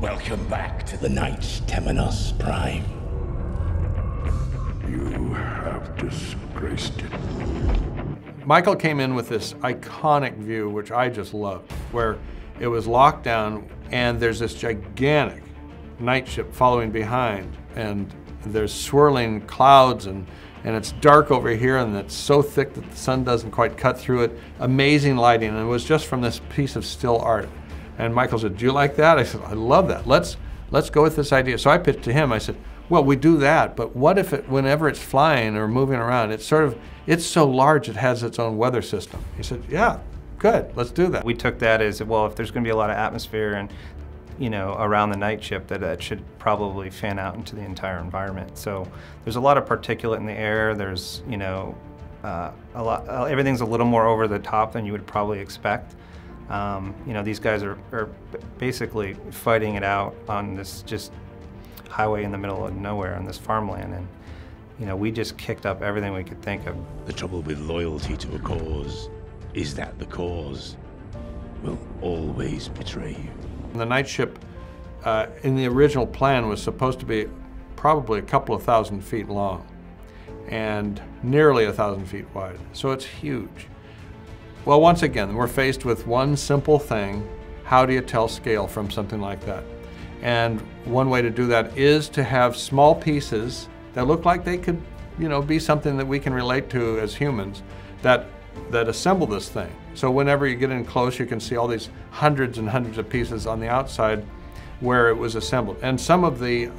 Welcome back to the Knights Temenos Prime. You have disgraced it. Michael came in with this iconic view, which I just loved, where it was locked down and there's this gigantic Knightship following behind, and there's swirling clouds, and it's dark over here, and it's so thick that the sun doesn't quite cut through it. Amazing lighting, and it was just from this piece of still art. And Michael said, "Do you like that?" I said, "I love that. Let's go with this idea." So I pitched to him. I said, "Well, we do that, but what if whenever it's flying or moving around, it's so large it has its own weather system?" He said, "Yeah, good. Let's do that." We took that as, well, if there's going to be a lot of atmosphere and around the Knightship, that should probably fan out into the entire environment. So there's a lot of particulate in the air. There's everything's a little more over the top than you would probably expect. These guys are basically fighting it out on this just highway in the middle of nowhere on this farmland, and we just kicked up everything we could think of. The trouble with loyalty to a cause is that the cause will always betray you. The Knightship in the original plan was supposed to be probably a couple of thousand feet long and nearly 1,000 feet wide, so it's huge. Well, once again, we're faced with one simple thing: how do you tell scale from something like that? And one way to do that is to have small pieces that look like they could, be something that we can relate to as humans that assemble this thing. So whenever you get in close, you can see all these hundreds and hundreds of pieces on the outside where it was assembled. And some of the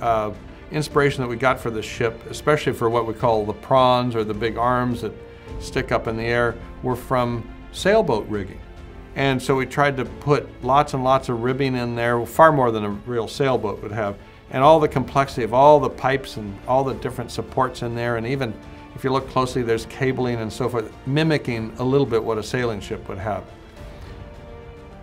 inspiration that we got for the ship, especially for what we call the prawns or the big arms that stick up in the air, were from sailboat rigging. And so we tried to put lots and lots of ribbing in there, far more than a real sailboat would have, and all the complexity of all the pipes and all the different supports in there, and even if you look closely, there's cabling and so forth, mimicking a little bit what a sailing ship would have.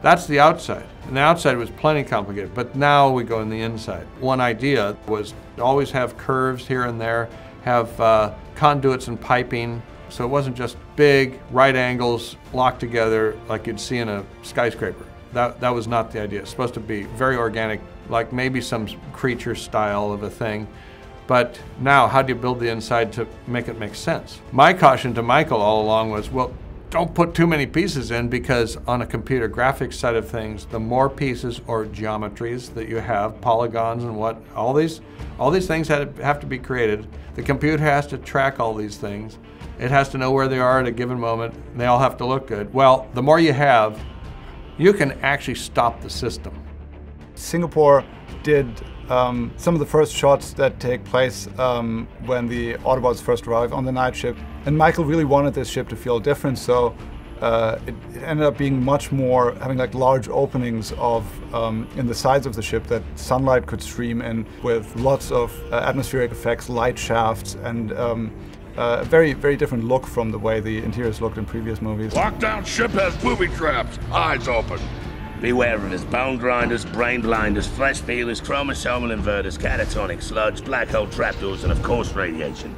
That's the outside, and the outside was plenty complicated, but now we go in the inside. One idea was to always have curves here and there, have conduits and piping, so it wasn't just big right angles locked together like you'd see in a skyscraper. That was not the idea. It's supposed to be very organic, like maybe some creature style of a thing. But now, how do you build the inside to make it make sense? My caution to Michael all along was, well, don't put too many pieces in, because on a computer graphics side of things, the more pieces or geometries that you have, polygons and all these things have to be created. The computer has to track all these things. It has to know where they are at a given moment. They all have to look good. Well, the more you have, you can actually stop the system. Singapore did some of the first shots that take place when the Autobots first arrive on the Knightship. And Michael really wanted this ship to feel different, so it ended up being much more, having like large openings in the sides of the ship that sunlight could stream in, with lots of atmospheric effects, light shafts, and a very, very different look from the way the interiors looked in previous movies. Lockdown ship has booby traps. Eyes open. Beware of his bone grinders, brain blinders, flesh peelers, chromosomal inverters, catatonic sludge, black hole trapdoors, and of course radiation.